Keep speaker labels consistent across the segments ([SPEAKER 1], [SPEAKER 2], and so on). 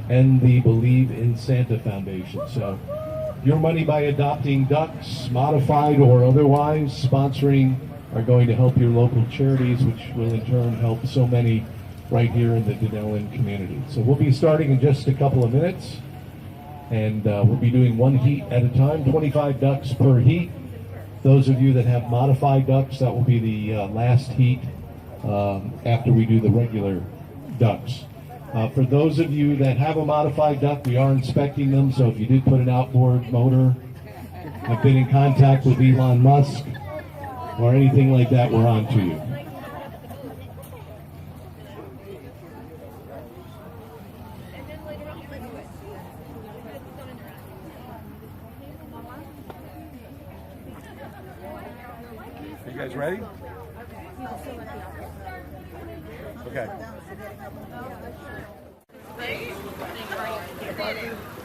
[SPEAKER 1] and the Believe in Santa Foundation. So your money by adopting ducks, modified or otherwise, sponsoring, are going to help your local charities, which will in turn help so many right here in the Dunnellon community. So we'll be starting in just a couple of minutes, and we'll be doing one heat at a time, 25 ducks per heat. Those of you that have modified ducks, that will be the last heat after we do the regular ducks. For those of you that have a modified duck, we are inspecting them, so if you did put an outboard motor, have been in contact with Elon Musk, or anything like that, we're on to you.
[SPEAKER 2] Are you guys ready? Okay.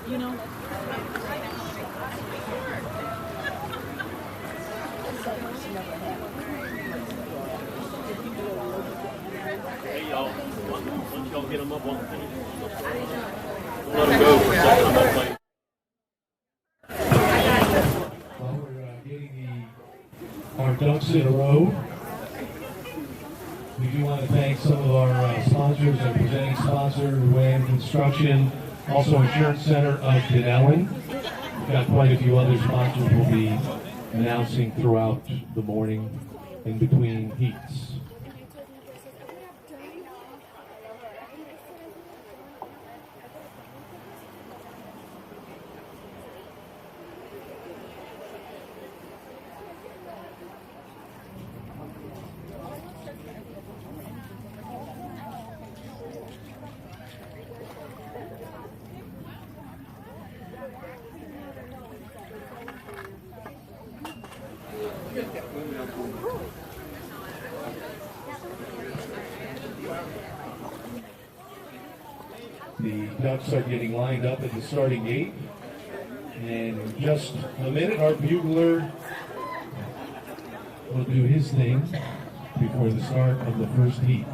[SPEAKER 3] You know.
[SPEAKER 4] Hey y'all, once y'all get them up on the thing, let them go.
[SPEAKER 1] While we're getting our ducks in a row, we do want to thank some of our sponsors and presenting sponsor, WAM Construction, also Insurance Center of Dunnellon. We've got quite a few other sponsors we'll be announcing throughout the morning in between heats. The ducks are getting lined up at the starting gate. And in just a minute, our bugler will do his thing before the start of the first heat.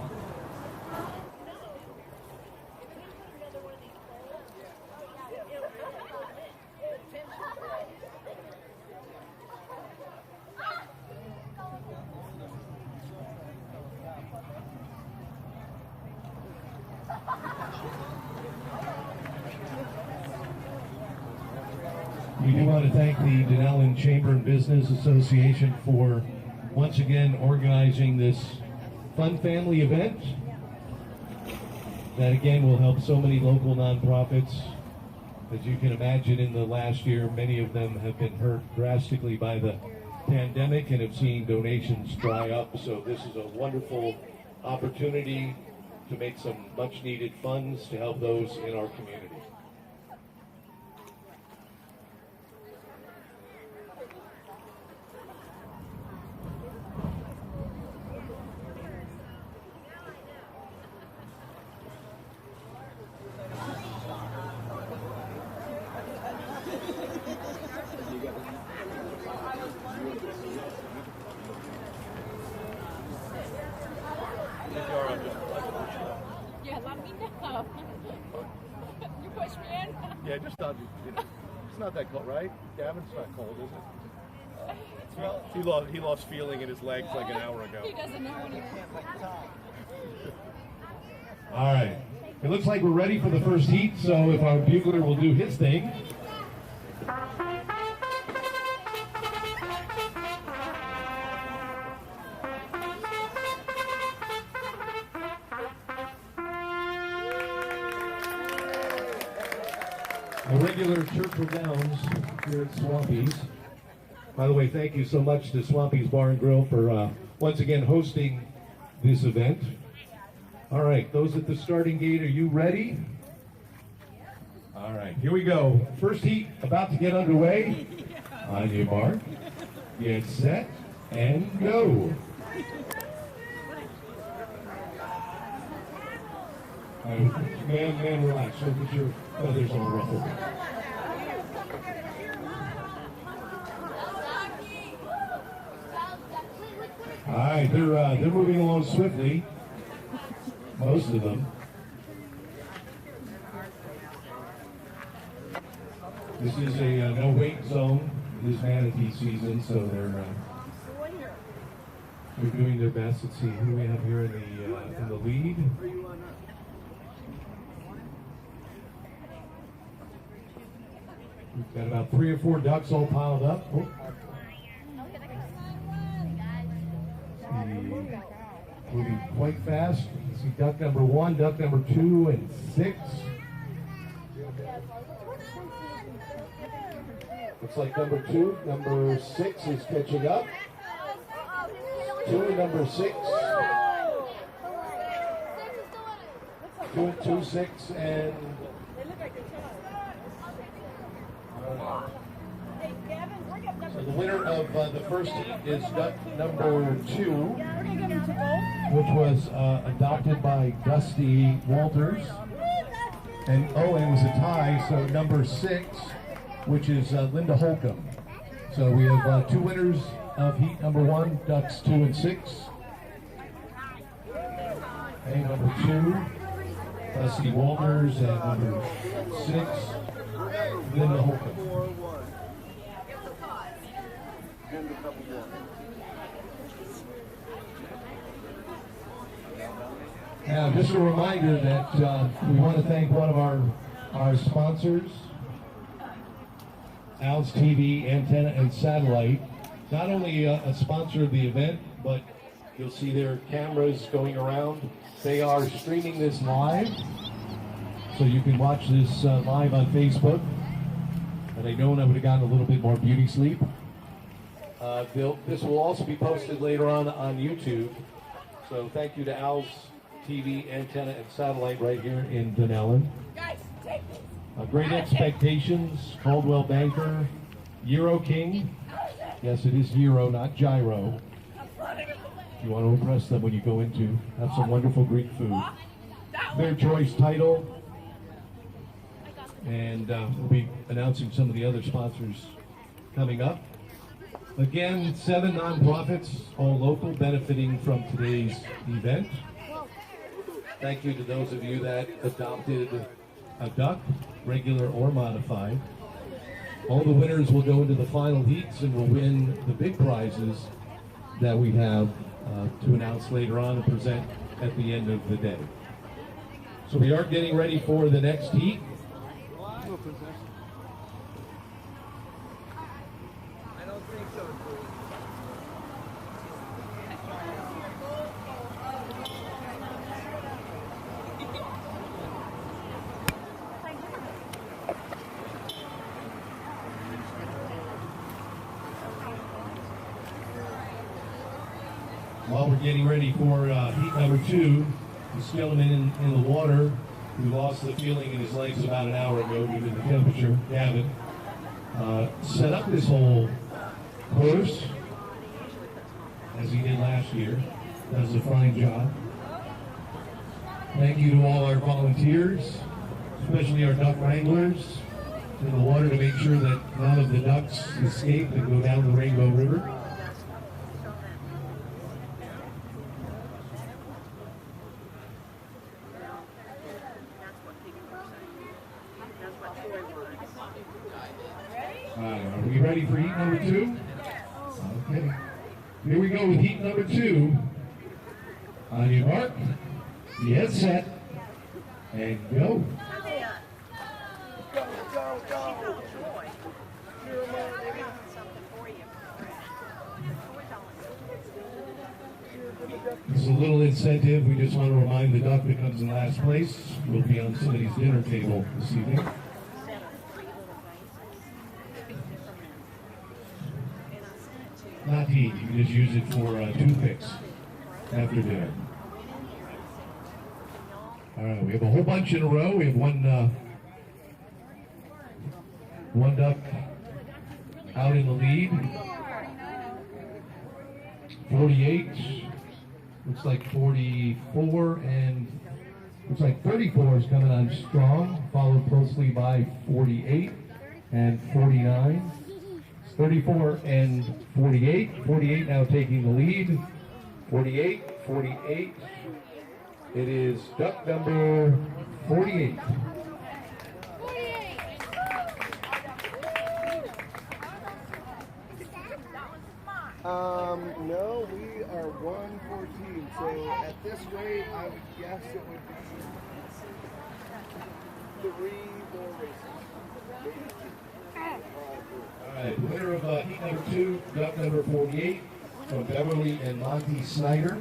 [SPEAKER 1] We do want to thank the Dunnellon Chamber and Business Association for once again organizing this fun family event that again will help so many local nonprofits. As you can imagine, in the last year, many of them have been hurt drastically by the pandemic and have seen donations dry up. So this is a wonderful opportunity to make some much needed funds to help those in our community.
[SPEAKER 3] Yeah, let me know. You push me in?
[SPEAKER 2] Yeah, just not. It's not that cold, right? Gavin's not cold, is it? He lost feeling in his legs like an hour ago.
[SPEAKER 3] He doesn't know anymore.
[SPEAKER 1] All right. It looks like we're ready for the first heat, so if our bugler will do his thing. A regular Churchill Downs here at Swampy's. By the way, thank you so much to Swampy's Bar and Grill for once again hosting this event. All right, those at the starting gate, are you ready? All right, here we go. First heat about to get underway. On your mark, get set, and go. All right, man, relax. Don't get your feathers all ruffled. All right, they're moving along swiftly. Most of them. This is a no-wait zone. It is manatee season, so they're doing their best. Let's see who we have here in the lead. We've got about 3 or 4 ducks all piled up. Oh. Moving quite fast. You see duck number 1, duck number 2, and 6. Looks like number 2, number 6 is catching up. 2 and number 6. 2 and 2, 6, and so the winner of the first heat is duck number 2, which was adopted by Dusty Walters. And it was a tie, so number 6, which is Linda Holcomb. So we have 2 winners of heat number 1, ducks 2 and 6. And number 2, Dusty Walters, and number 6, Linda Holcomb. Now, just a reminder that we want to thank one of our sponsors, Al's TV, Antenna, and Satellite. Not only a sponsor of the event, but you'll see their cameras going around. They are streaming this live, so you can watch this live on Facebook. Had I known, I would have gotten a little bit more beauty sleep. This will also be posted later on YouTube. So thank you to Al's TV, Antenna, and Satellite right here in Dunnellon. Great Expectations, Caldwell Banker, Euro King. Yes, it is Euro, not Gyro. You want to impress them when you go into, have some wonderful Greek food. Their choice title. And we'll be announcing some of the other sponsors coming up. Again, 7 nonprofits, all local, benefiting from today's event. Thank you to those of you that adopted a duck, regular or modified. All the winners will go into the final heats and will win the big prizes that we have to announce later on and present at the end of the day. So we are getting ready for the next heat.
[SPEAKER 2] I don't think so.
[SPEAKER 1] While we're getting ready for heat number 2, this gentleman in the water who lost the feeling in his legs about an hour ago due to the temperature, Gavin, set up this whole course as he did last year. Does a fine job. Thank you to all our volunteers, especially our duck wranglers in the water to make sure that none of the ducks escape and go down the Rainbow River. Are we ready for heat number 2? Okay. Here we go with heat number 2. On your mark, get set, and go. It's a little incentive. We just want to remind the duck that comes in last place will be on somebody's dinner table this evening. Not heat, you can just use it for toothpicks after dinner. All right, we have a whole bunch in a row. We have one duck out in the lead. 48, looks like 44, and looks like 34 is coming on strong, followed closely by 48 and 49. 34 and 48. 48 now taking the lead. 48, 48. It is duck number 48.
[SPEAKER 2] No, we are 114. So at this rate, I would guess it would be 3 more races.
[SPEAKER 1] All right, winner of heat number 2, duck number 48 from Beverly and Monty Snyder.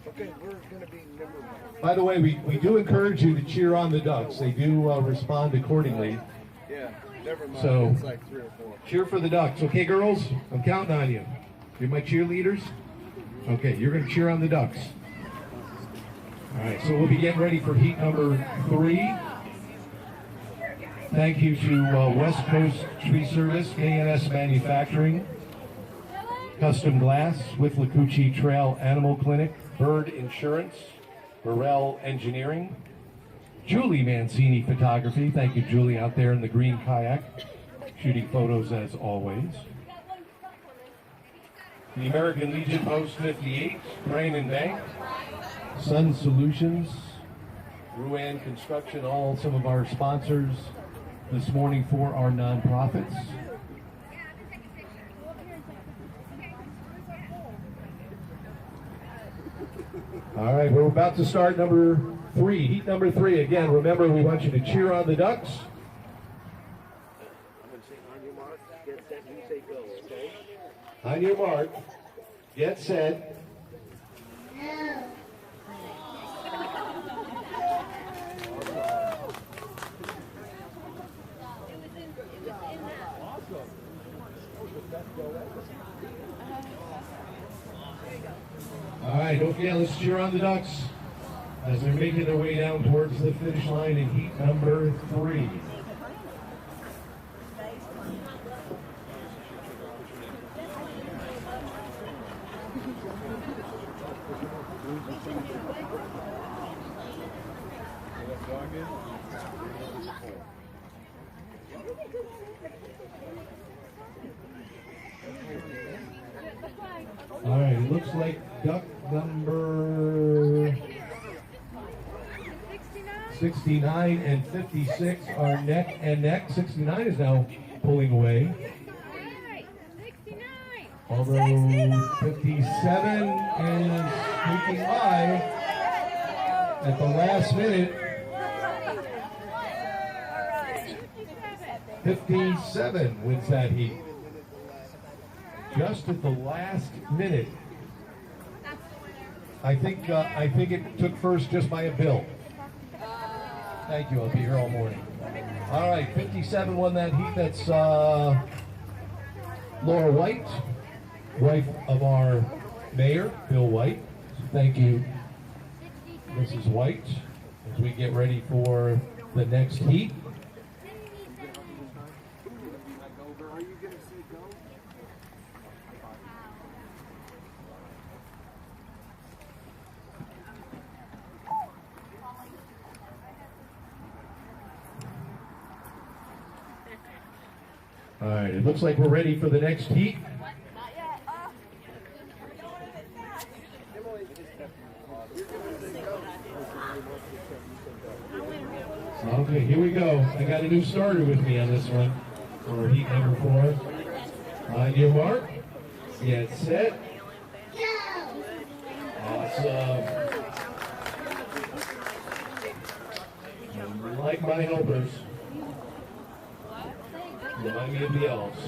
[SPEAKER 2] Okay, we're going to be number 1.
[SPEAKER 1] By the way, we do encourage you to cheer on the ducks. They do respond accordingly.
[SPEAKER 2] Yeah, never mind.
[SPEAKER 1] So,
[SPEAKER 2] it's like 3 or 4.
[SPEAKER 1] Cheer for the ducks. Okay, girls? I'm counting on you. You're my cheerleaders? Okay, you're going to cheer on the ducks. All right, so we'll be getting ready for heat number 3. Thank you to West Coast Tree Service, KNS Manufacturing, Custom Glass, with Withlacoochee Trail Animal Clinic, Bird Insurance, Burrell Engineering, Julie Mancini Photography. Thank you, Julie, out there in the green kayak, shooting photos as always. The American Legion Post 58, Crane & Bank, Sun Solutions, Ruan Construction, all some of our sponsors this morning for our nonprofits. All right, we're about to start number 3, heat number 3. Again, remember, we want you to cheer on the ducks.
[SPEAKER 2] I'm going to say on your mark, get set, you say go, okay?
[SPEAKER 1] On your mark, get set. All right, don't forget, let's cheer on the ducks as they're making their way down towards the finish line in heat number 3. All right, it looks like duck number 69 and 56 are neck and neck. 69 is now pulling away. Although 57 is sneaking by at the last minute. 57 wins that heat. Just at the last minute. I think it took first just by a bill. Thank you. I'll be here all morning. All right, 57 won that heat. That's Laura White, wife of our mayor, Bill White. So thank you, Mrs. White, as we get ready for the next heat. All right, it looks like we're ready for the next heat. Okay, here we go. I got a new starter with me on this one for heat number 4. On your mark, get set. Awesome. Like my helpers. Remind me of the elves.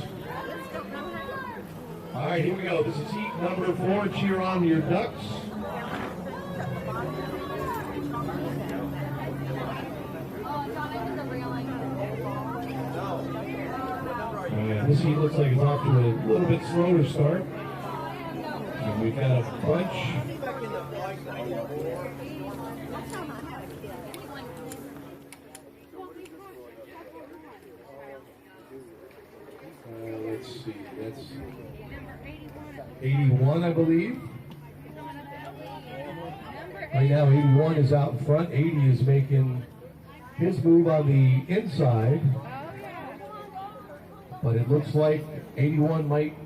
[SPEAKER 1] All right, here we go. This is heat number 4. Cheer on your ducks. This heat looks like it's off to a little bit slower start. And we've got a bunch. Let's see, that's 81, I believe. Right now, 81 is out in front. 80 is making his move on the inside. But it looks like 81 might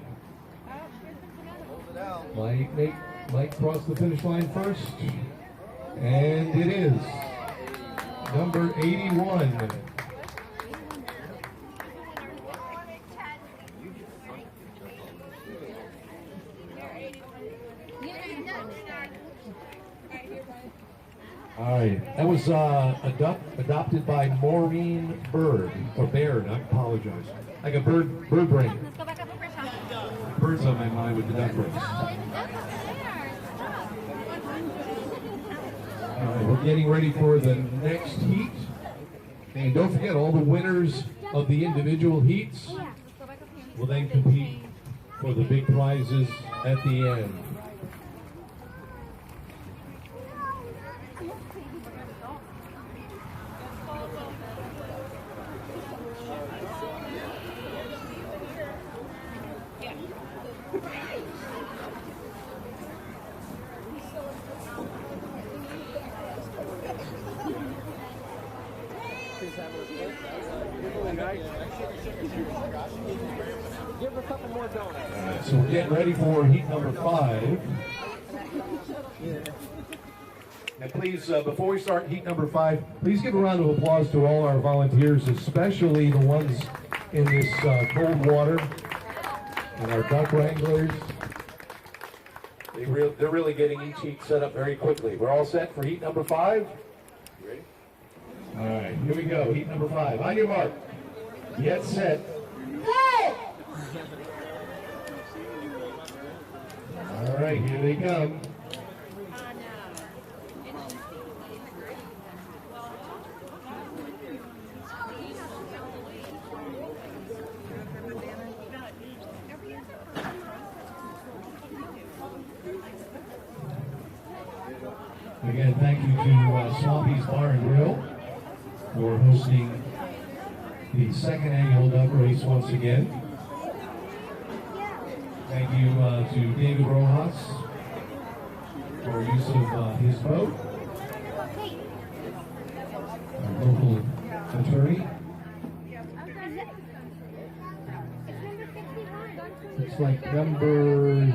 [SPEAKER 1] cross the finish line first. And it is. Number 81. That was a duck adopted by Maureen Bird, or Baird, I apologize. Like a bird brain.
[SPEAKER 3] Let's go back up over top.
[SPEAKER 1] Birds on my mind with the duck race.
[SPEAKER 3] Oh, it's a duck up there. Stop.
[SPEAKER 1] All right, we're getting ready for the next heat. And don't forget, all the winners of the individual heats
[SPEAKER 3] Yeah, let's go back up here.
[SPEAKER 1] will then compete for the big prizes at the end.
[SPEAKER 5] Give her a couple more donuts.
[SPEAKER 1] So we're getting ready for heat number 5. And please, before we start heat number 5, please give a round of applause to all our volunteers, especially the ones in this cold water and our duck wranglers. They're really getting each heat set up very quickly. We're all set for heat number 5? You ready? All right, here we go. Heat number 5. On your mark. Get set. All right, here they come. Again, thank you to Swampy's Bar and Grill for hosting the second annual duck race once again. Thank you to David Rojas for use of his boat, our local attorney. It's like number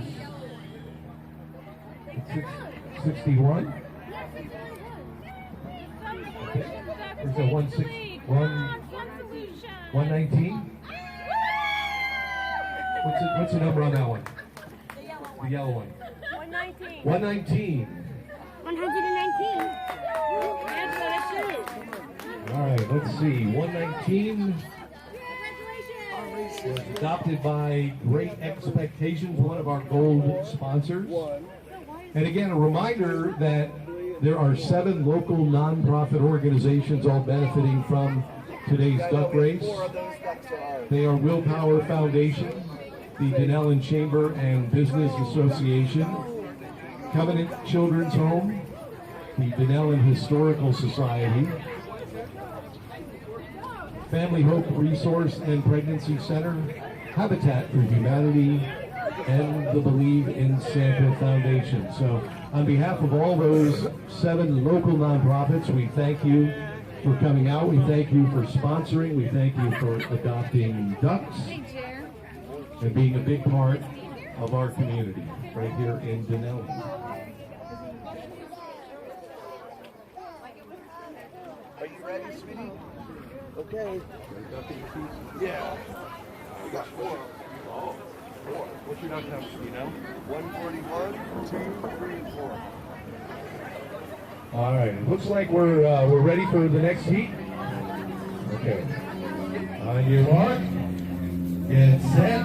[SPEAKER 1] 61. Is it 119? What's the number on that one? The yellow one.
[SPEAKER 3] 119.
[SPEAKER 1] 119.
[SPEAKER 3] 119. That's what it is.
[SPEAKER 1] All right, let's see. 119 was adopted by Great Expectations, one of our gold sponsors. And again, a reminder that there are 7 local nonprofit organizations all benefiting from today's duck race. They are Willpower Foundation, the Dunnellon Chamber and Business Association, Covenant Children's Home, the Dunnellon Historical Society, Family Hope Resource and Pregnancy Center, Habitat for Humanity, and the Believe in Santa Foundation. So on behalf of all those 7 local nonprofits, we thank you for coming out. We thank you for sponsoring. We thank you for adopting ducks and being a big part of our community right here in Dunnellon.
[SPEAKER 2] Are you ready, sweetie? Okay. Yeah. We got 4. Oh, 4. What's your duck number, you know? 141, 2, 3, and 4.
[SPEAKER 1] All right, it looks like we're ready for the next heat. Okay. On your mark, get set.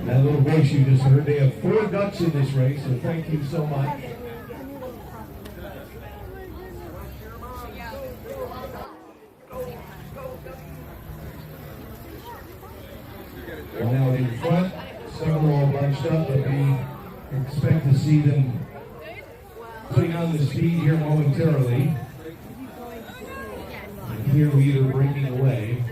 [SPEAKER 1] That little voice you just heard, they have 4 ducks in this race, so thank you so much. And now in front, several all bunched up, but we expect to see them putting on the speed here momentarily. And here we are breaking away.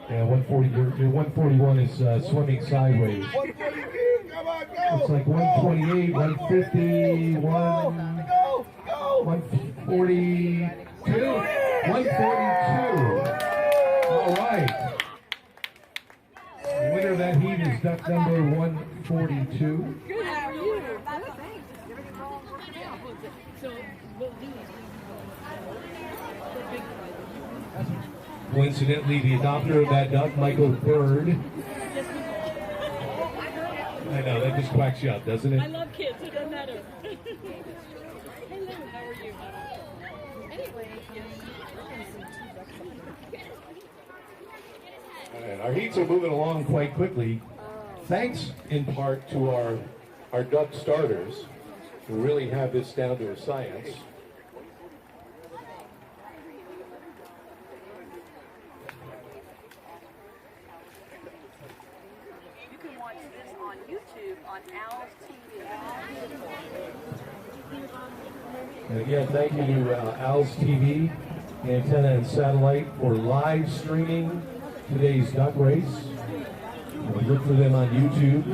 [SPEAKER 1] Yeah, 140. Your 141 is swimming sideways.
[SPEAKER 2] 142, come on, go!
[SPEAKER 1] It's like 128, 150, 142, 142. All right. The winner of that heat is duck number 142.
[SPEAKER 3] Good, how are you? So,
[SPEAKER 1] Coincidentally, the adopter of that duck, Michael Bird. I know, that just quacks you up, doesn't it?
[SPEAKER 3] I love kids, it doesn't matter. Hello, how are you? Anyway,
[SPEAKER 1] All right, our heats are moving along quite quickly, thanks in part to our duck starters, who really have this down to a science.
[SPEAKER 6] You can watch this on YouTube on Owl's TV.
[SPEAKER 1] And again, thank you to Owl's TV, Antenna and Satellite for live streaming today's duck race. Look for them on YouTube.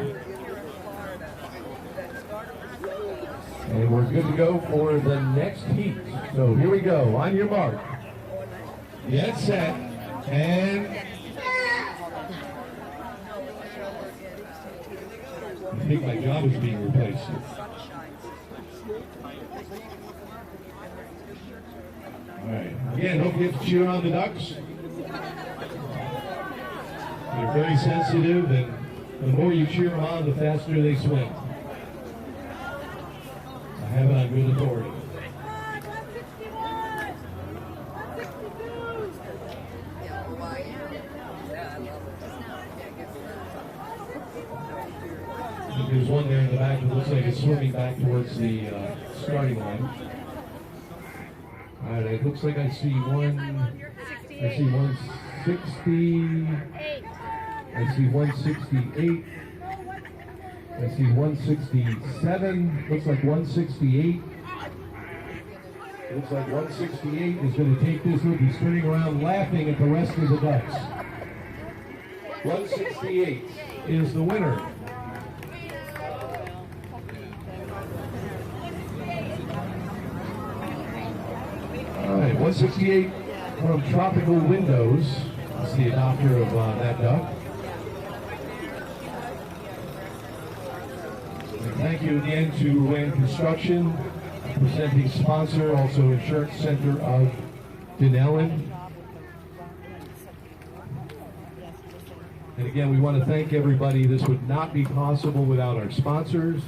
[SPEAKER 1] And we're good to go for the next heat. So here we go. On your mark. Get set. And I think my job is being replaced. All right. Again, don't forget to cheer on the ducks. They're very sensitive, and the more you cheer them on, the faster they swim. I have it on good authority. There's one there in the back that looks like it's swimming back towards the starting line. All right, it looks like I see 160. I see 168. I see 167. Looks like 168. Looks like 168 is going to take this loop. He's turning around laughing at the rest of the ducks. 168 is the winner. All right, 168 from Tropical Windows. That's the adopter of that duck. And thank you again to Rand Construction, presenting sponsor, also Insurance Center of Dunnellon. And again, we want to thank everybody. This would not be possible without our sponsors,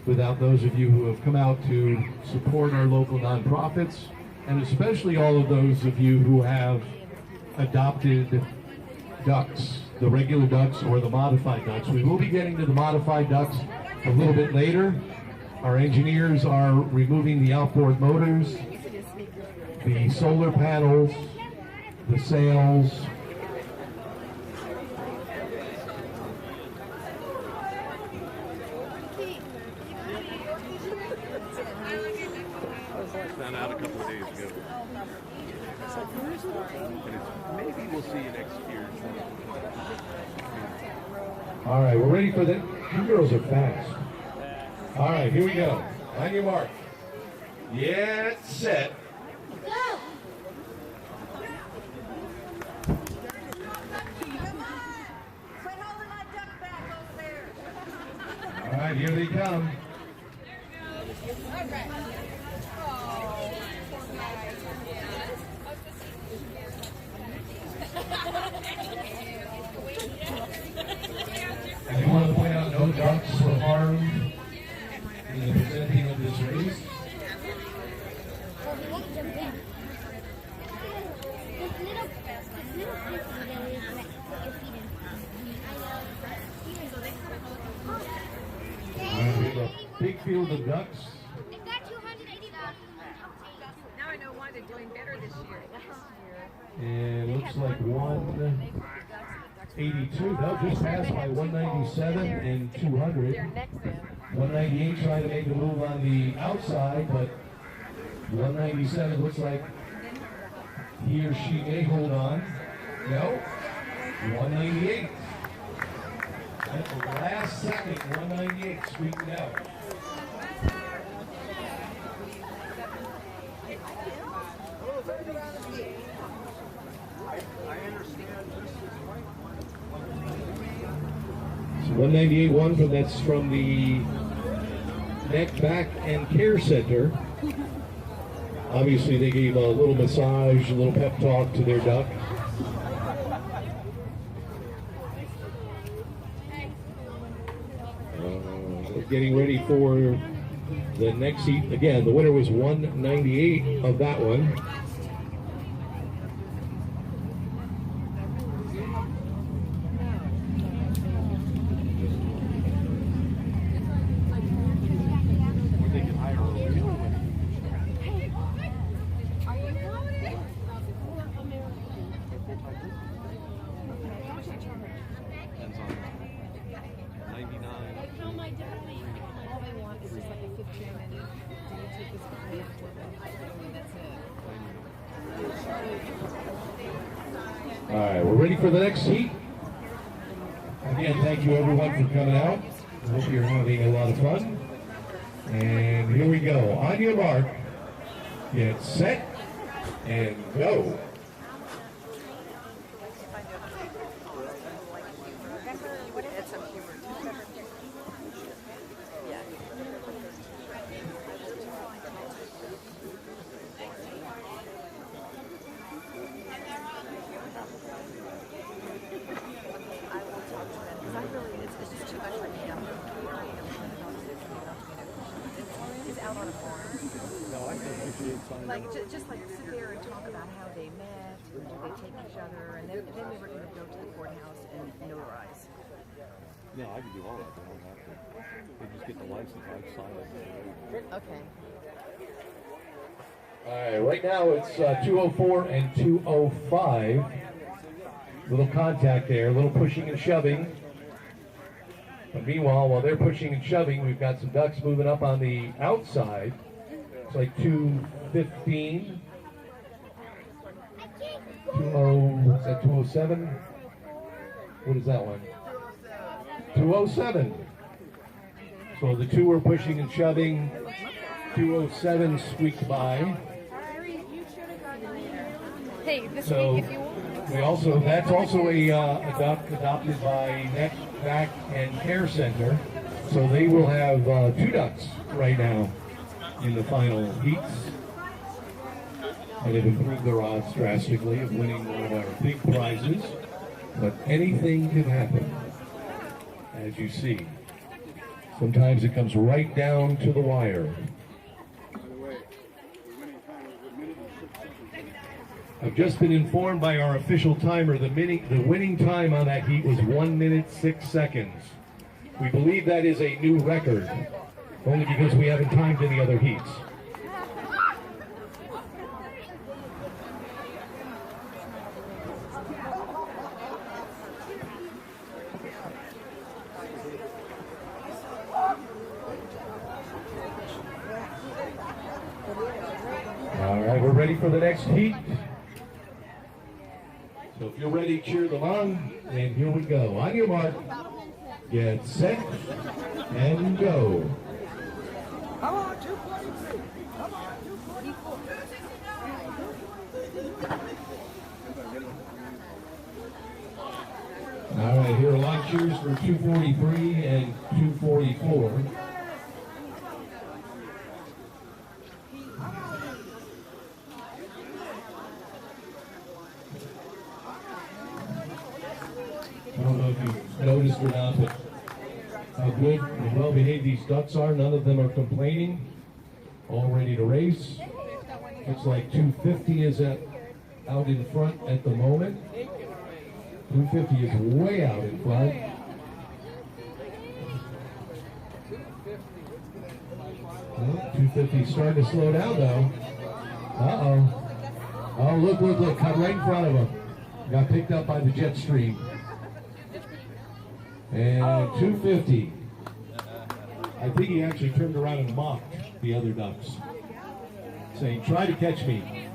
[SPEAKER 1] without those of you who have come out to support our local nonprofits, and especially all of those of you who have adopted ducks, the regular ducks or the modified ducks. We will be getting to the modified ducks a little bit later. Our engineers are removing the outboard motors, the solar panels, the sails.
[SPEAKER 2] Found out a couple of days ago. Maybe we'll see you next year.
[SPEAKER 1] All right, we're ready for that. You girls are fast. All right, here we go. On your mark. Get set.
[SPEAKER 7] Go!
[SPEAKER 6] Quit holding that duck back over there.
[SPEAKER 1] All right, here they come. I want to point out no ducks were harmed in the presenting of this race. We have a big field of ducks.
[SPEAKER 7] They've got 280
[SPEAKER 6] Now I know why they're doing better this year.
[SPEAKER 1] And looks like 182. They'll just pass by 197 and 200. 198 trying to make a move on the outside, but 197 looks like he or she may hold on. No. 198. At the last second, 198 squeaked out. So 198 one that's from the Neck, Back, and Care Center. Obviously, they gave a little massage, a little pep talk to their duck. We're getting ready for the next heat. Again, the winner was 198 of that one. All right, we're ready for the next heat. Again, thank you everyone for coming out. I hope you're having a lot of fun. And here we go. On your mark, get set, and go.
[SPEAKER 8] Like, just like sit there and talk about how they met, and do they take each other, and then we were going to go to the courthouse and notarize.
[SPEAKER 2] No, I can do all that. They don't have to. They just get the license. I sign it.
[SPEAKER 8] Okay.
[SPEAKER 1] All right, right now it's 204 and 205. Little contact there, a little pushing and shoving. But meanwhile, while they're pushing and shoving, we've got some ducks moving up on the outside. It's like 215. 20, is that 207? What is that one? 207. So the two were pushing and shoving. 207 squeaked by.
[SPEAKER 3] Hey, this
[SPEAKER 1] So
[SPEAKER 3] week if you want.
[SPEAKER 1] we also, that's also a duck adopted by Neck, Back, and Care Center. So they will have 2 ducks right now in the final heats. And they've improved their odds drastically of winning one of our big prizes. But anything can happen, as you see. Sometimes it comes right down to the wire. I've just been informed by our official timer the winning time on that heat was 1 minute 6 seconds. We believe that is a new record, only because we haven't timed any other heats. All right, we're ready for the next heat. So if you're ready, cheer them on, and here we go. On your mark, get set, and go.
[SPEAKER 5] Come on, 243. Come on, 244.
[SPEAKER 1] All right, here are line cheers for 243 and 244. I don't know if you've noticed or not, but how good and well behaved these ducks are. None of them are complaining. All ready to race. Looks like 250 is out in front at the moment. 250 is way out in front. 250 is starting to slow down though. Uh-oh. Oh, look, cut right in front of him. Got picked up by the jet stream. And 250. I think he actually turned around and mocked the other ducks, saying, "Try to catch me."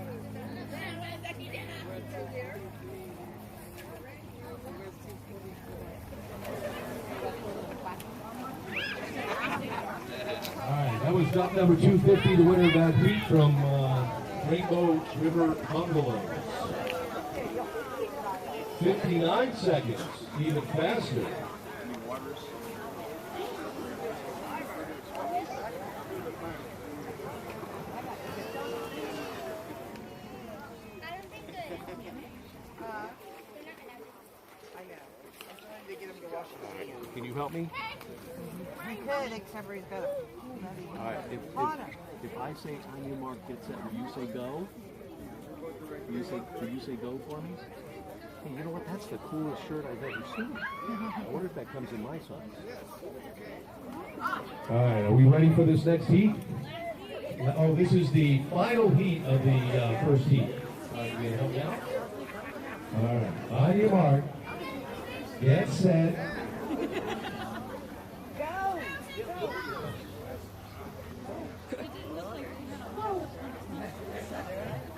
[SPEAKER 1] All right, that was duck number 250, the winner of that heat from Rainbow River Bungalows. 59 seconds, even faster.
[SPEAKER 2] you help me?
[SPEAKER 5] He could, except for he's got a bloody
[SPEAKER 2] All right. If I say on your mark, get set, will you say go? Will you say go for me? Hey, you know what? That's the coolest shirt I've ever seen. I wonder if that comes in my size.
[SPEAKER 1] All right, are we ready for this next heat? Oh, this is the final heat of the first heat. All right, you gonna help me out? All right, on your mark, get set.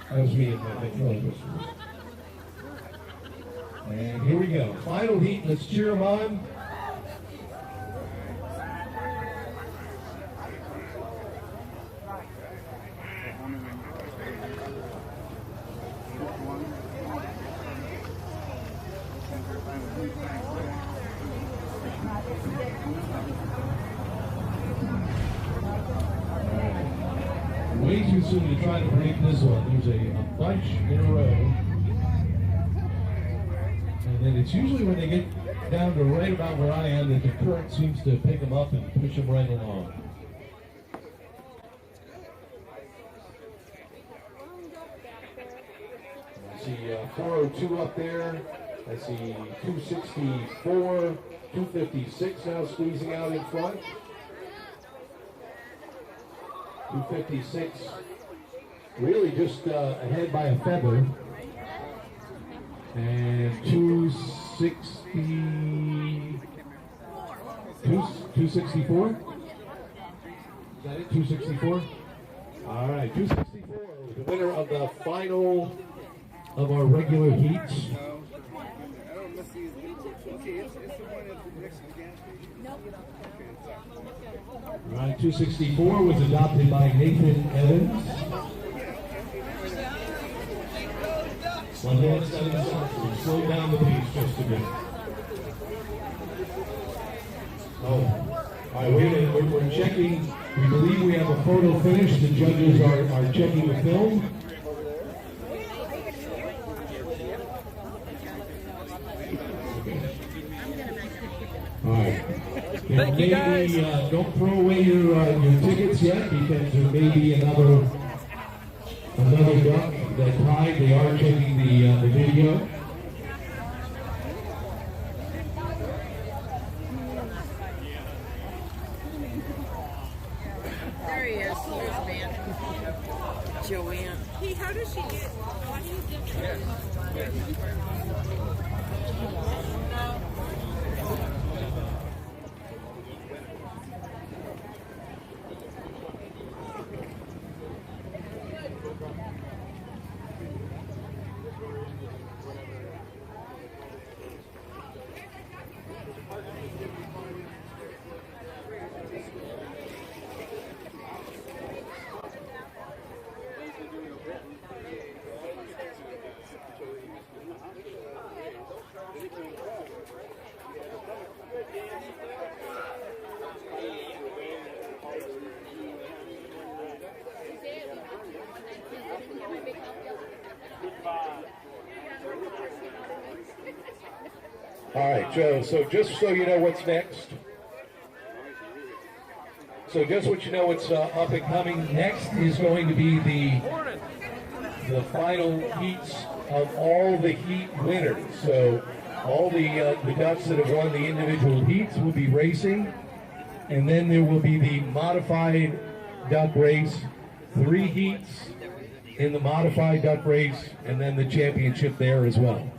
[SPEAKER 1] That was me and my big brothers. And here we go. Final heat. Let's cheer them on. Way too soon to try to predict this one. There's a bunch in a row. And then it's usually when they get down to right about where I am that the current seems to pick them up and push them right along. I see 402 up there. I see 264, 256 now squeezing out in front. 256, really just ahead by a feather. And 264? Is that it, 264? All right, 264, the winner of the final of our regular heats. All right, 264 was adopted by Nathan Evans. One hand, 7 seconds. Slow down the pace just a bit. Oh, all right, we're checking. We believe we have a photo finish. The judges are checking the film. All right.
[SPEAKER 5] Thank you, guys.
[SPEAKER 1] Don't throw away your tickets yet, because there may be another duck that tied. They are checking the video.
[SPEAKER 5] There he is. Here's man. Joanne. Hey, how does she get? Why do you get
[SPEAKER 1] All right, Joe, so just so you know what's next. So just what you know what's up and coming. Next is going to be the final heats of all the heat winners. So all the ducks that have won the individual heats will be racing. And then there will be the modified duck race, 3 heats in the modified duck race, and then the championship there as well.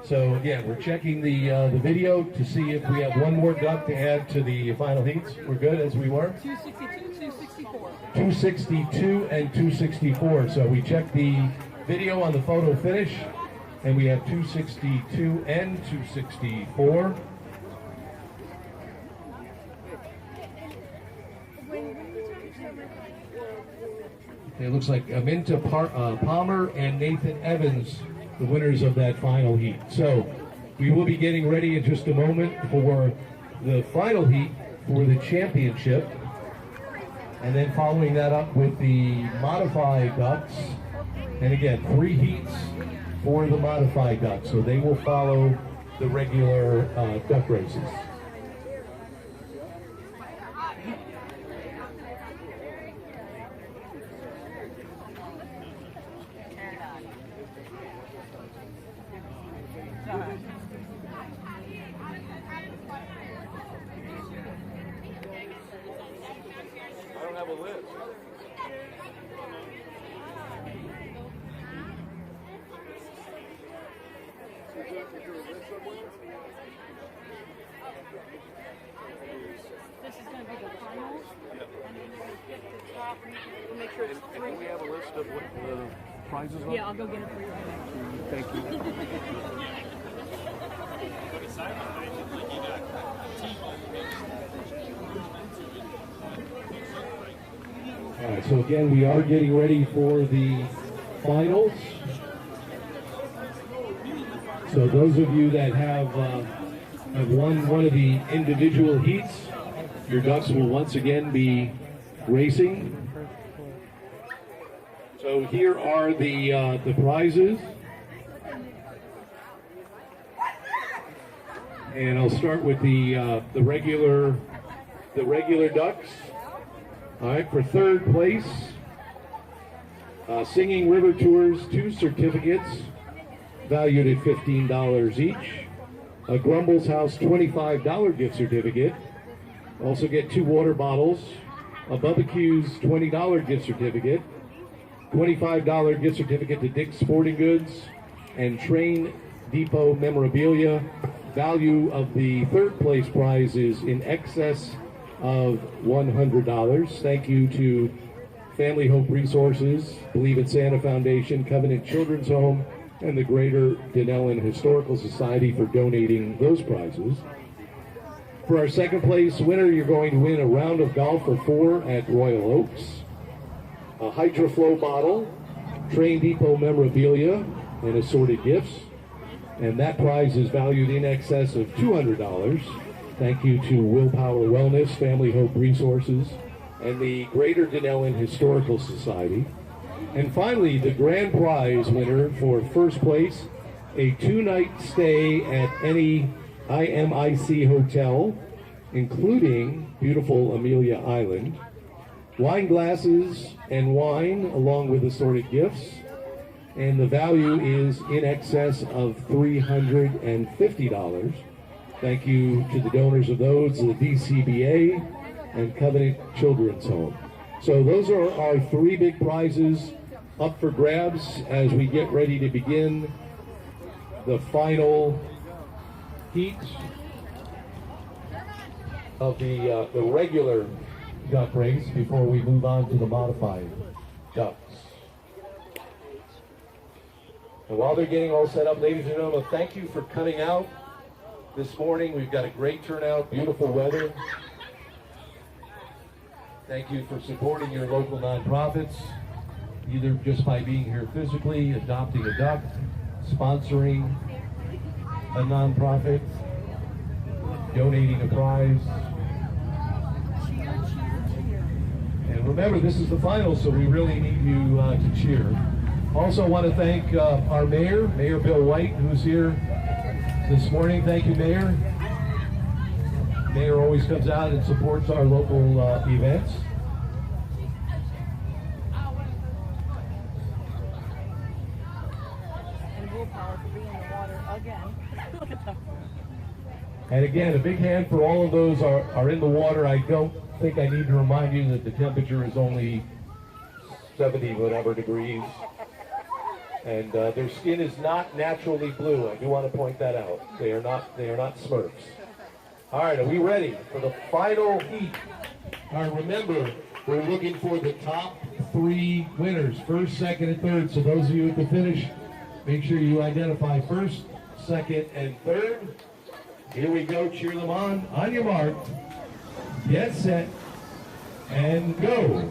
[SPEAKER 1] So again, we're checking the video to see if we have one more duck to add to the final heats. We're good as we were?
[SPEAKER 3] 262, 264.
[SPEAKER 1] 262 and 264. So we checked the video on the photo finish, and we have 262 and 264. It looks like Aminta Palmer and Nathan Evans, the winners of that final heat. So we will be getting ready in just a moment for the final heat for the championship, and then following that up with the modified ducks. And again, 3 heats for the modified ducks, so they will follow the regular duck races.
[SPEAKER 3] This is going to be the finals, and then you're going to pick the top. We'll make sure it's
[SPEAKER 2] And we have a list of what the prizes are?
[SPEAKER 3] Yeah, I'll go get it for you.
[SPEAKER 2] Thank you.
[SPEAKER 1] All right, so again, we are getting ready for the finals. So those of you that have won one of the individual heats, your ducks will once again be racing. So here are the prizes. And I'll start with the regular ducks. All right, for third place, Singing River Tours, 2 certificates valued at $15 each. A Grumble's House $25 gift certificate. Also get 2 water bottles. A Bubba Q's $20 gift certificate. $25 gift certificate to Dick's Sporting Goods. And Train Depot memorabilia. Value of the third place prize is in excess of $100. Thank you to Family Hope Resources, Believe in Santa Foundation, Covenant Children's Home, and the Greater Dunnellon Historical Society for donating those prizes. For our second place winner, you're going to win a round of golf for 4 at Royal Oaks, a HydroFlow bottle, Train Depot memorabilia, and assorted gifts. And that prize is valued in excess of $200. Thank you to Willpower Wellness, Family Hope Resources, and the Greater Dunnellon Historical Society. And finally, the grand prize winner for first place, a 2-night stay at any IMIC hotel, including beautiful Amelia Island, wine glasses and wine along with assorted gifts. And the value is in excess of $350. Thank you to the donors of those, the DCBA and Covenant Children's Home. So those are our 3 big prizes up for grabs as we get ready to begin the final heat of the regular duck race before we move on to the modified ducks. And while they're getting all set up, ladies and gentlemen, thank you for coming out this morning. We've got a great turnout, beautiful weather. Thank you for supporting your local nonprofits, either just by being here physically, adopting a duck, sponsoring a nonprofit, donating a prize. And remember, this is the final, so we really need you to cheer. Also want to thank our mayor, Mayor Bill White, who's here this morning. Thank you, Mayor. Mayor always comes out and supports our local events.
[SPEAKER 3] And Willpower for being in the water again.
[SPEAKER 1] And again, a big hand for all of those are in the water. I don't think I need to remind you that the temperature is only 70 whatever degrees. And their skin is not naturally blue. I do want to point that out. They are not Smurfs. All right, are we ready for the final heat? All right, remember, we're looking for the top 3 winners, first, second, and third. So those of you at the finish, make sure you identify first, second, and third. Here we go. Cheer them on. On your mark. Get set. And go.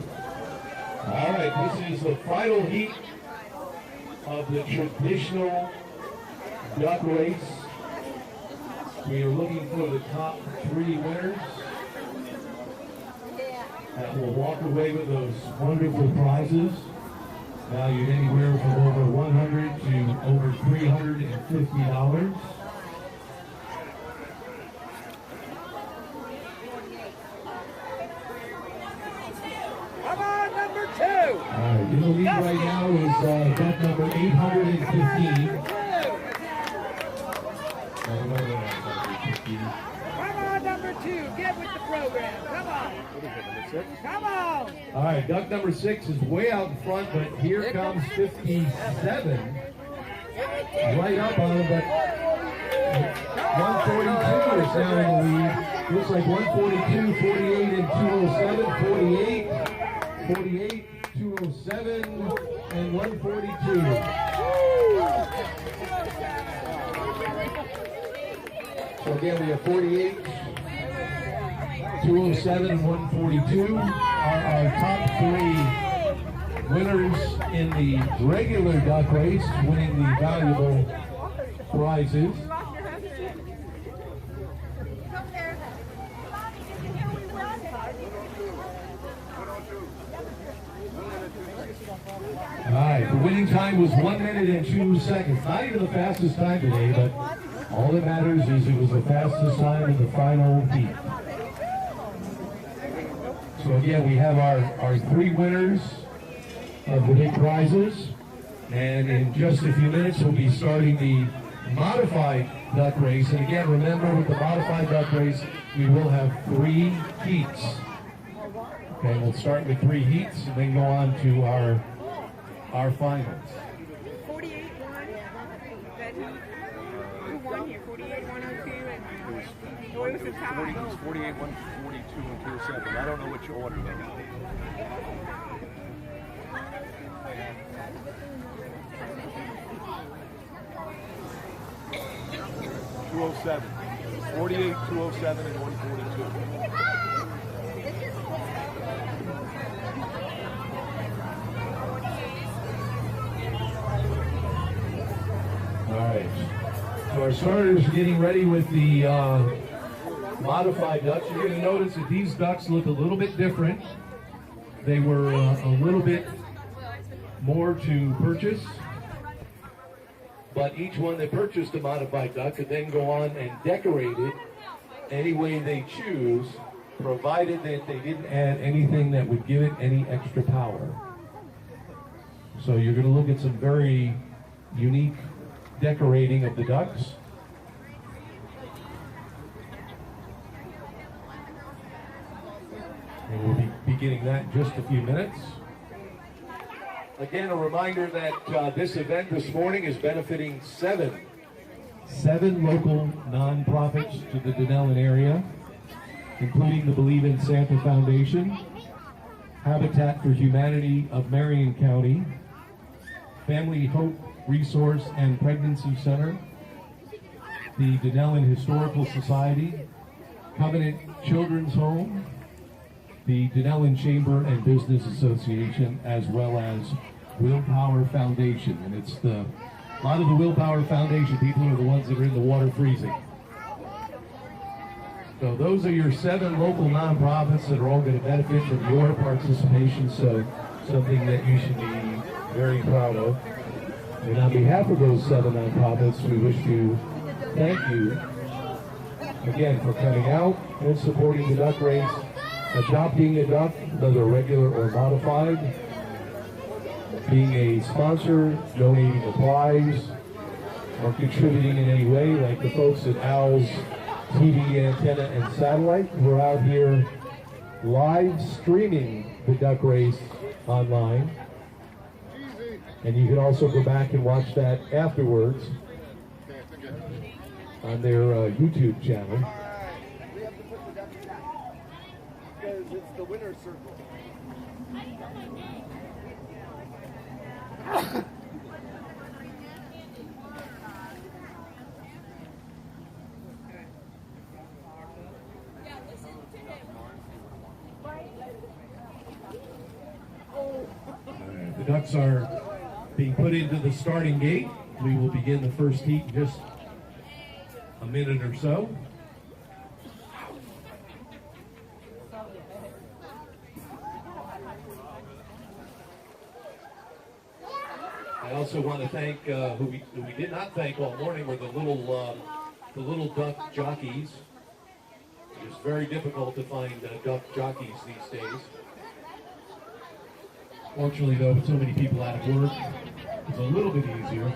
[SPEAKER 1] All right, this is the final heat of the traditional duck race. We are looking for the top 3 winners that will walk away with those wonderful prizes, valued anywhere from over $100 to over $350.
[SPEAKER 2] Come on, number 2!
[SPEAKER 1] All right, in the lead right now is duck number 815.
[SPEAKER 2] Come on, number 2. Get with the program. Come on. Come on.
[SPEAKER 1] All right, duck number 6 is way out in front, but here comes 57. right up on him, but 142 is now in the lead. Looks like 142, 48, and 207, 48, 207, and 142. So again, we have 48, 207, and 142 are our top three winners in the regular duck race, winning the valuable prizes. All right, the winning time was 1 minute and 2 seconds. Not even the fastest time today, but all that matters is it was the fastest time in the final heat. So again, we have our three winners of the big prizes, and in just a few minutes we'll be starting the modified duck race. And again, remember, with the modified duck race, we will have 3 heats. Okay, we'll start with 3 heats and then go on to our finals.
[SPEAKER 5] 48 won. Who won here? 48 102 and what was the tie?
[SPEAKER 2] It was 48 142 and 207. I don't know which order they got. 207. 48, 207, and 142.
[SPEAKER 1] All right. So our starters are getting ready with the modified ducks. You're going to notice that these ducks look a little bit different. They were a little bit more to purchase, but each one that purchased a modified duck could then go on and decorate it any way they choose, provided that they didn't add anything that would give it any extra power. So you're going to look at some very unique decorating of the ducks. And we'll be beginning that in just a few minutes. Again, a reminder that this event this morning is benefiting seven local nonprofits to the Dunnellon area, including the Believe in Santa Foundation, Habitat for Humanity of Marion County, Family Hope Resource and Pregnancy Center, the Dunnellon Historical Society, Covenant Children's Home, the Dunnellon Chamber and Business Association, as well as Willpower Foundation. And it's a lot of the Willpower Foundation people are the ones that are in the water freezing. So those are your 7 local nonprofits that are all going to benefit from your participation. So something that you should be very proud of. And on behalf of those 7 nonprofits, we wish to thank you again for coming out and supporting the duck race, adopting a duck, whether regular or modified, being a sponsor, donating a prize, or contributing in any way, like the folks at Owl's TV Antenna and Satellite. We're out here live streaming the duck race online. And you can also go back and watch that afterwards on their YouTube channel.
[SPEAKER 2] We have to put the ducks back because it's the winner's circle.
[SPEAKER 1] The ducks are being put into the starting gate. We will begin the first heat in just a minute or so. I also want to thank who we did not thank all morning were the little duck jockeys. It's very difficult to find duck jockeys these days. Fortunately, though, with so many people out of work, it's a little bit easier.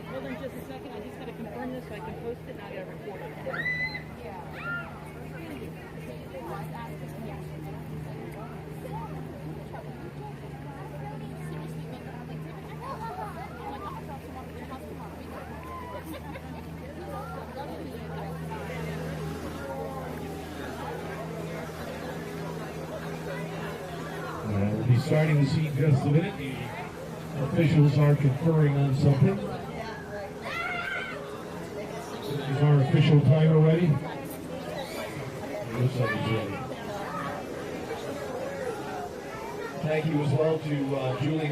[SPEAKER 3] Hold on just a second. I just got to confirm this so I can post it and I got to record it.
[SPEAKER 1] starting this heat in just a minute. The officials are conferring on something. Is our official timer ready? Looks like he's ready. Thank you as well to Julie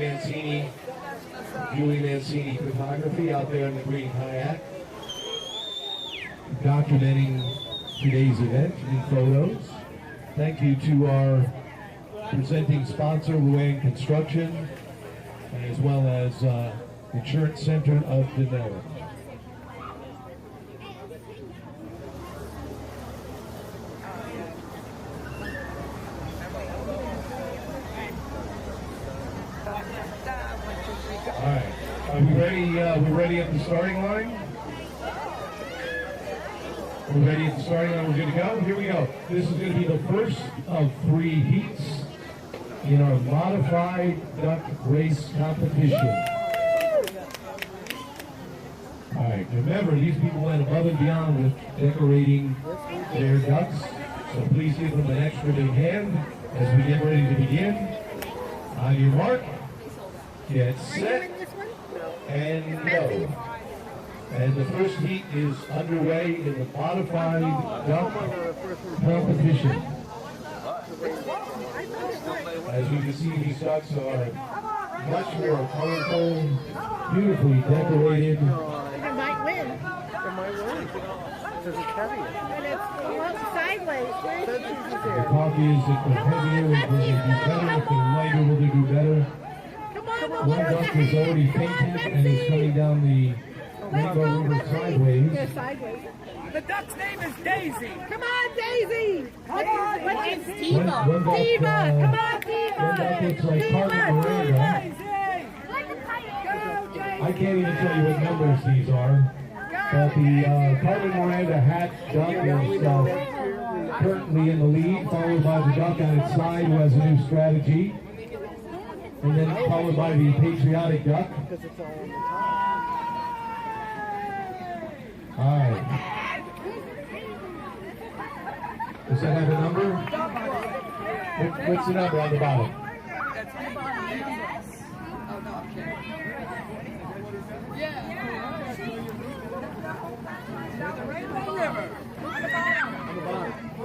[SPEAKER 1] Mancini Photography out there in the green kayak, documenting today's event in photos. Thank you to our presenting sponsor, Luann Construction, as well as Insurance Center of Dunnellon. All right, are we ready? We're ready at the starting line? We're ready at the starting line. We're good to go. Here we go. This is going to be the first of 3 heats in our modified duck race competition. All right, remember, these people went above and beyond with decorating their ducks, so please give them an extra big hand as we get ready to begin. On your mark, get set, and go. And the first heat is underway in the modified duck competition. As you can see, these ducks are much more colorful, beautifully decorated.
[SPEAKER 5] It might win.
[SPEAKER 2] It might work. Because it's heavier.
[SPEAKER 5] And it's sideways.
[SPEAKER 1] The talk is if they're heavier, will they do better? If they're lighter, will they do better? One duck is already painted and is coming down the Rainbow River sideways.
[SPEAKER 5] They're sideways.
[SPEAKER 9] The duck's name is Daisy.
[SPEAKER 5] Come on, Daisy.
[SPEAKER 9] Come on.
[SPEAKER 5] What is
[SPEAKER 1] One
[SPEAKER 5] Tiva?
[SPEAKER 1] duck,
[SPEAKER 5] Come on,
[SPEAKER 1] one duck looks like Carmen Miranda.
[SPEAKER 9] Daisy. Go, Daisy.
[SPEAKER 1] I can't even tell you what numbers these are. But the Carmen Miranda hat duck is currently in the lead, followed by the duck on its side who has a new strategy. And then followed by the patriotic duck. All right. Does that have a number? What's the number on the bottom?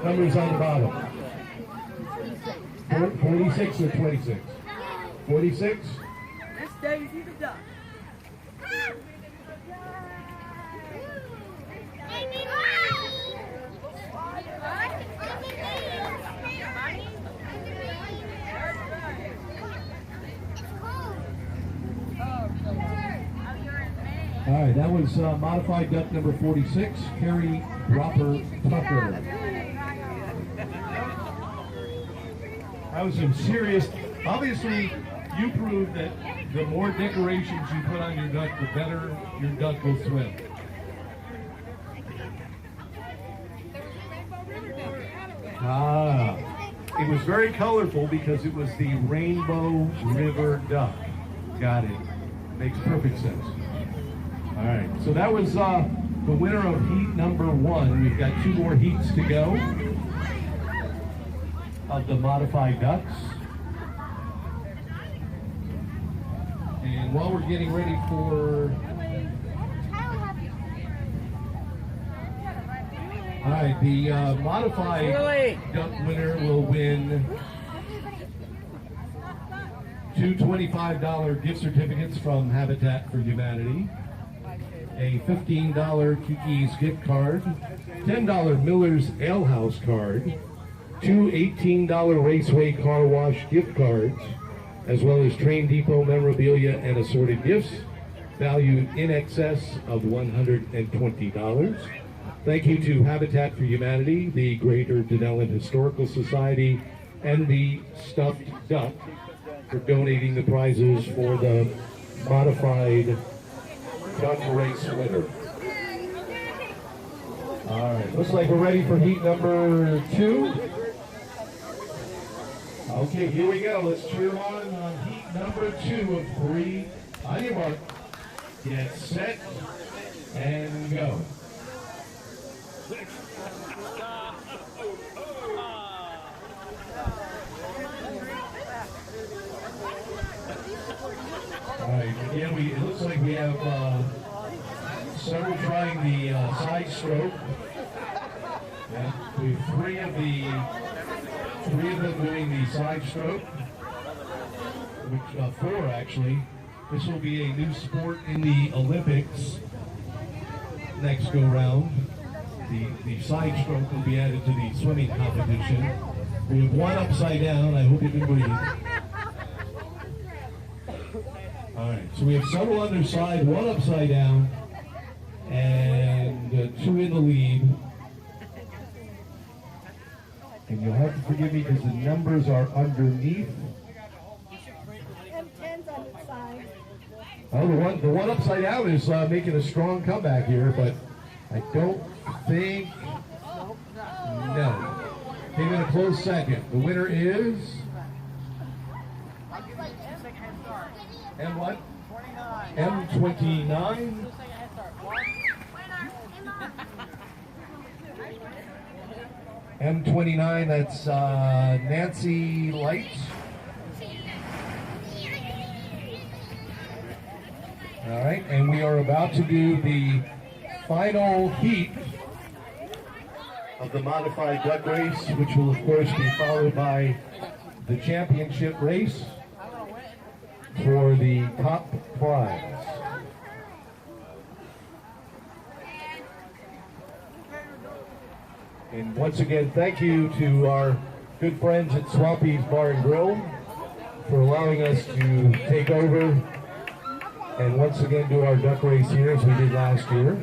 [SPEAKER 1] Numbers on the bottom. 46 or 26? 46?
[SPEAKER 9] That's Daisy the duck.
[SPEAKER 1] All right, that was modified duck number 46, Carrie Roper Tucker. That was some serious. Obviously, you proved that the more decorations you put on your duck, the better your duck will swim. Ah, it was very colorful because it was the Rainbow River duck. Got it. Makes perfect sense. All right, so that was the winner of heat number 1. We've got 2 more heats to go of the modified ducks. And while we're getting ready for... All right, the modified duck winner will win 2 $25 gift certificates from Habitat for Humanity, a $15 Kiki's gift card, $10 Miller's Ale House card, 2 $18 Raceway Car Wash gift cards, as well as Train Depot memorabilia and assorted gifts, valued in excess of $120. Thank you to Habitat for Humanity, the Greater Dunnellon Historical Society, and the Stuffed Duck for donating the prizes for the modified duck race winner. All right, looks like we're ready for heat number 2. Okay, here we go. Let's cheer on heat number 2 of 3. On your mark, get set, and go. All right, again, it looks like we have several trying the side stroke. Yeah, we have three of them doing the side stroke, which four actually. This will be a new sport in the Olympics next go round. The side stroke will be added to the swimming competition. We have one upside down. I hope you can breathe. All right, so we have several underside, one upside down, and two in the lead. And you'll have to forgive me because the numbers are underneath.
[SPEAKER 9] And 10's on its side.
[SPEAKER 1] Oh, the one upside down is making a strong comeback here, but I don't think. No. Came in a close second. The winner is. M what? M29. M29, that's Nancy Light. All right, and we are about to do the final heat of the modified duck race, which will of course be followed by the championship race for the top prize. And once again, thank you to our good friends at Swampy's Bar and Grill for allowing us to take over and once again do our duck race here as we did last year.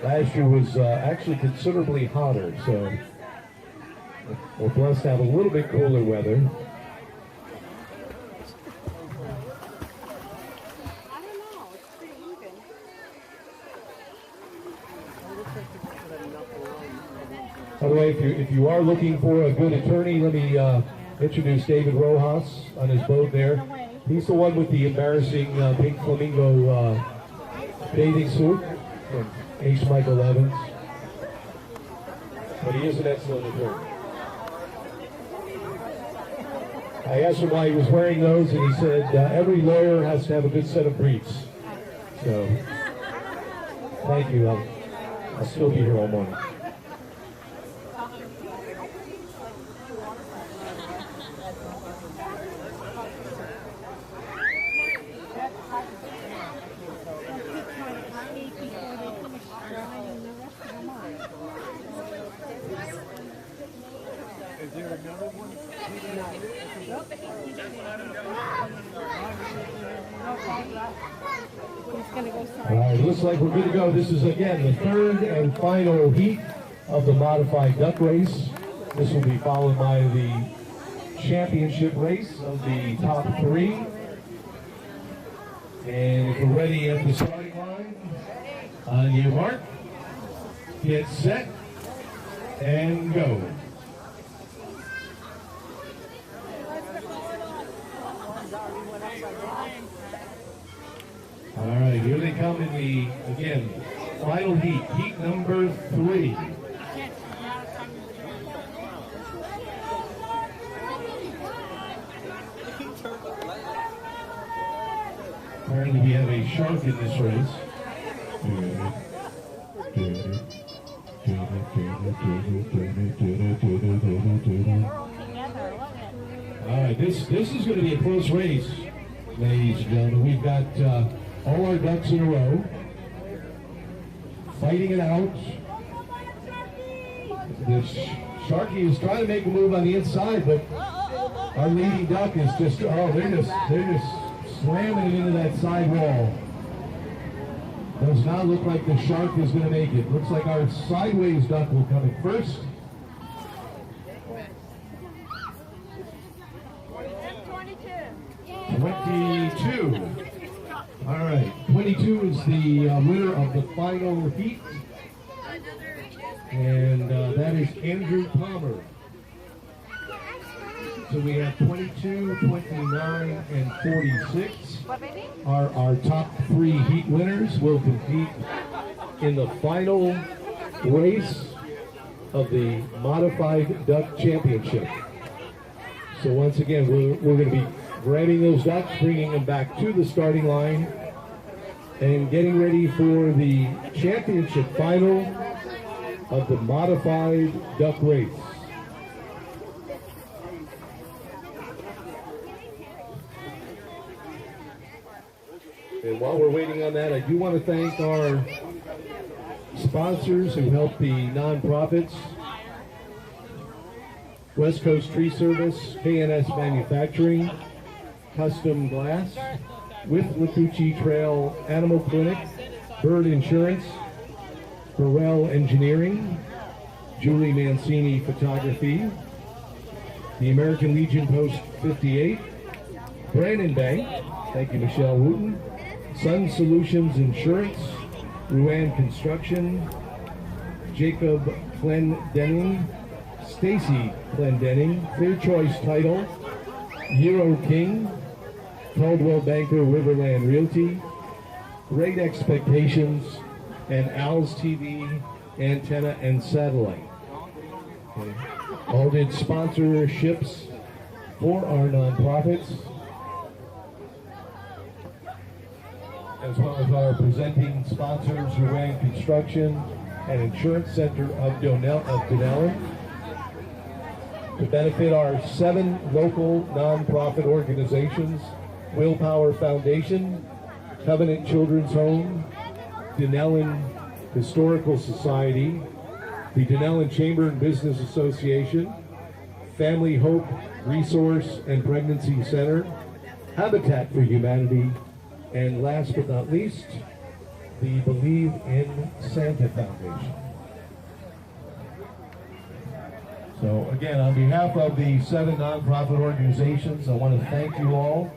[SPEAKER 1] Last year was actually considerably hotter, so we're blessed to have a little bit cooler weather. By the way, if you are looking for a good attorney, let me introduce David Rojas on his boat there. He's the one with the embarrassing pink flamingo bathing suit from H. Michael Evans. But he is an excellent attorney. I asked him why he was wearing those, and he said every lawyer has to have a good set of briefs. So, thank you. I'll still be here all morning. All right, looks like we're good to go. This is, again, the third and final heat of the modified duck race. This will be followed by the championship race of the top three. And if we're ready at the starting line, on your mark, get set, and go. All right, here they come in the, again, final heat, heat number 3. Apparently we have a shark in this race. All right, this is going to be a close race, ladies and gentlemen. We've got all our ducks in a row, fighting it out. This Sharky is trying to make a move on the inside, but our leading duck is just, they're just slamming it into that side wall. Does not look like the shark is going to make it. Looks like our sideways duck will come in first. 22. All right, 22 is the winner of the final heat. And that is Andrew Palmer. So we have 22, 29, and 46. Are our top 3 heat winners will compete in the final race of the Modified Duck Championship. So once again, we're going to be grabbing those ducks, bringing them back to the starting line, and getting ready for the championship final of the modified duck race. And while we're waiting on that, I do want to thank our sponsors who help the nonprofits: West Coast Tree Service, KNS Manufacturing, Custom Glass, with Lacucci Trail Animal Clinic, Bird Insurance, Burrell Engineering, Julie Mancini Photography, the American Legion Post 58, Brandon Bank, thank you Michelle Wooten, Sun Solutions Insurance, Ruan Construction, Jacob Clendenning, Stacy Clendenning, Clear Choice Title, Euro King, Caldwell Banker Riverland Realty, Great Expectations, and Al's TV, Antenna and Satellite. Okay. All did sponsorships for our nonprofits, as well as our presenting sponsors, Ruan Construction and Insurance Center of Dunnellon, to benefit our 7 local nonprofit organizations: Willpower Foundation, Covenant Children's Home, Dunnellon Historical Society, the Dunnellon Chamber and Business Association, Family Hope Resource and Pregnancy Center, Habitat for Humanity, and last but not least, the Believe in Santa Foundation. So again, on behalf of the 7 nonprofit organizations, I want to thank you all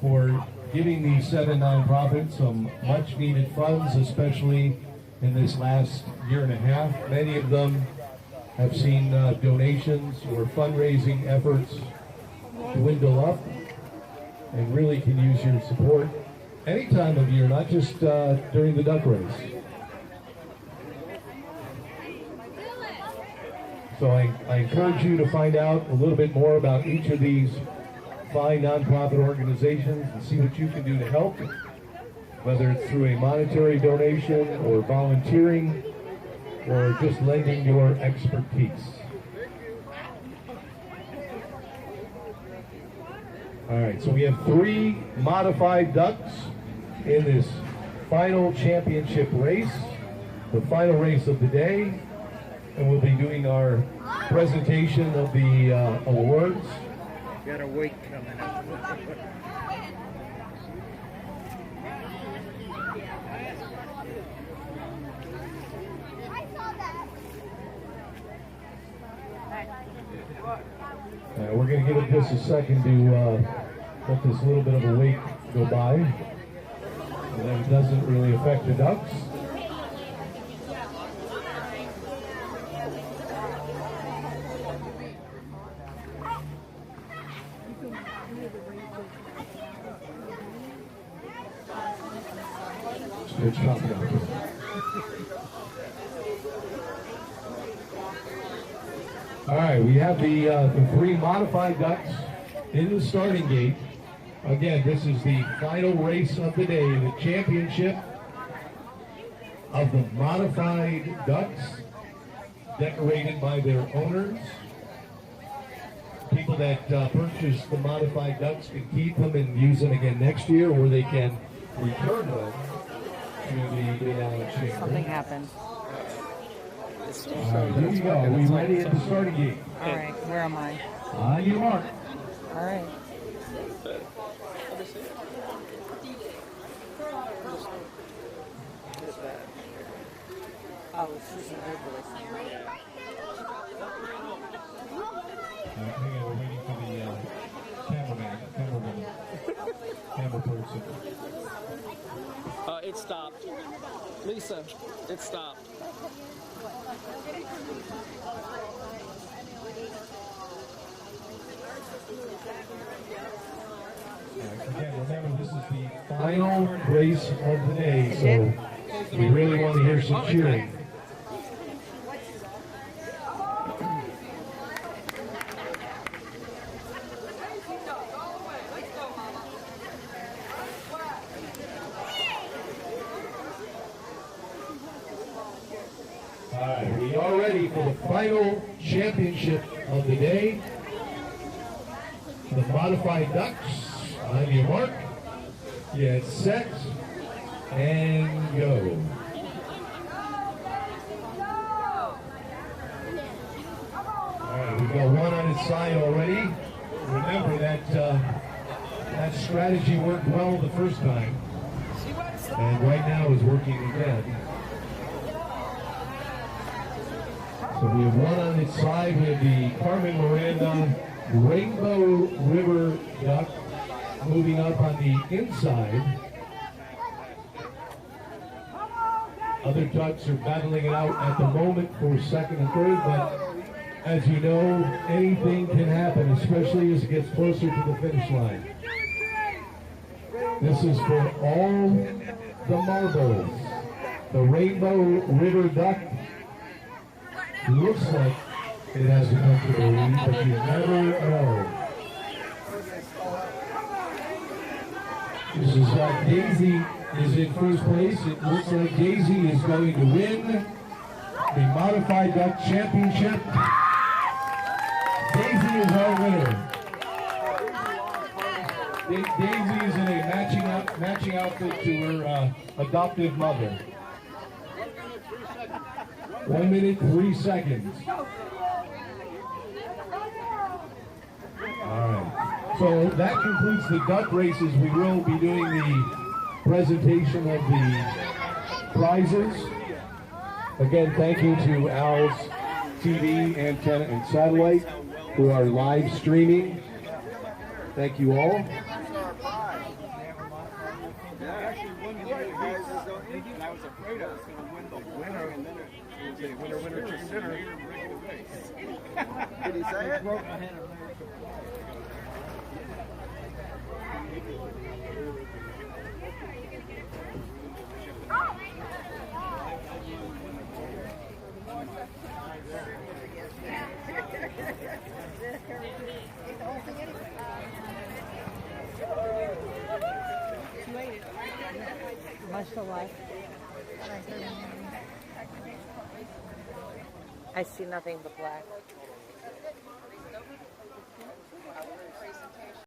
[SPEAKER 1] for giving these 7 nonprofits some much needed funds, especially in this last year and a half. Many of them have seen donations or fundraising efforts dwindle up, and really can use your support any time of year, not just during the duck race. So I encourage you to find out a little bit more about each of these fine nonprofit organizations and see what you can do to help, whether it's through a monetary donation or volunteering or just lending your expertise. All right, so we have 3 modified ducks in this final championship race, the final race of the day, and we'll be doing our presentation of the awards.
[SPEAKER 2] Got a week coming up.
[SPEAKER 1] We're going to give it just a second to let this little bit of a wait go by, and then it doesn't really affect the ducks. Good shot, guys. All right, we have the 3 modified ducks in the starting gate. Again, this is the final race of the day, the championship of the modified ducks, decorated by their owners. People that purchase the modified ducks can keep them and use them again next year, or they can return them to the Dunnellon Chamber.
[SPEAKER 5] Something happened.
[SPEAKER 1] All right, here you go. Are we ready at the starting gate?
[SPEAKER 5] All right, where am I?
[SPEAKER 1] On your mark.
[SPEAKER 5] All right. Oh, it's just an overlay.
[SPEAKER 1] Hang on, we're waiting for the camera person.
[SPEAKER 10] It stopped. Lisa, it stopped.
[SPEAKER 1] Again, remember, this is the final race of the day, so we really want to hear some cheering. All right, we are ready for the final championship of the day. The modified ducks. On your mark, get set, and go. All right, we've got one on its side already. Remember that that strategy worked well the first time, and right now is working again. So we have one on its side. We have the Carmen Miranda Rainbow River duck moving up on the inside. Other ducks are battling it out at the moment for second and third, but as you know, anything can happen, especially as it gets closer to the finish line. This is for all the marbles. The Rainbow River duck looks like it has a comfortable lead, but you never know. This is Daisy is in first place. It looks like Daisy is going to win the Modified Duck Championship. Daisy is our winner. Daisy is in a matching outfit to her adoptive mother. 1 minute, 3 seconds. All right. So that concludes the duck races. We will be doing the presentation of the prizes. Again, thank you to Al's TV, antenna, and satellite who are live streaming. Thank you all.
[SPEAKER 2] And I was afraid I was going to win the winner, and then it was a winner, winner, chicken dinner. Did he say it?
[SPEAKER 8] Much for life. I see nothing but black.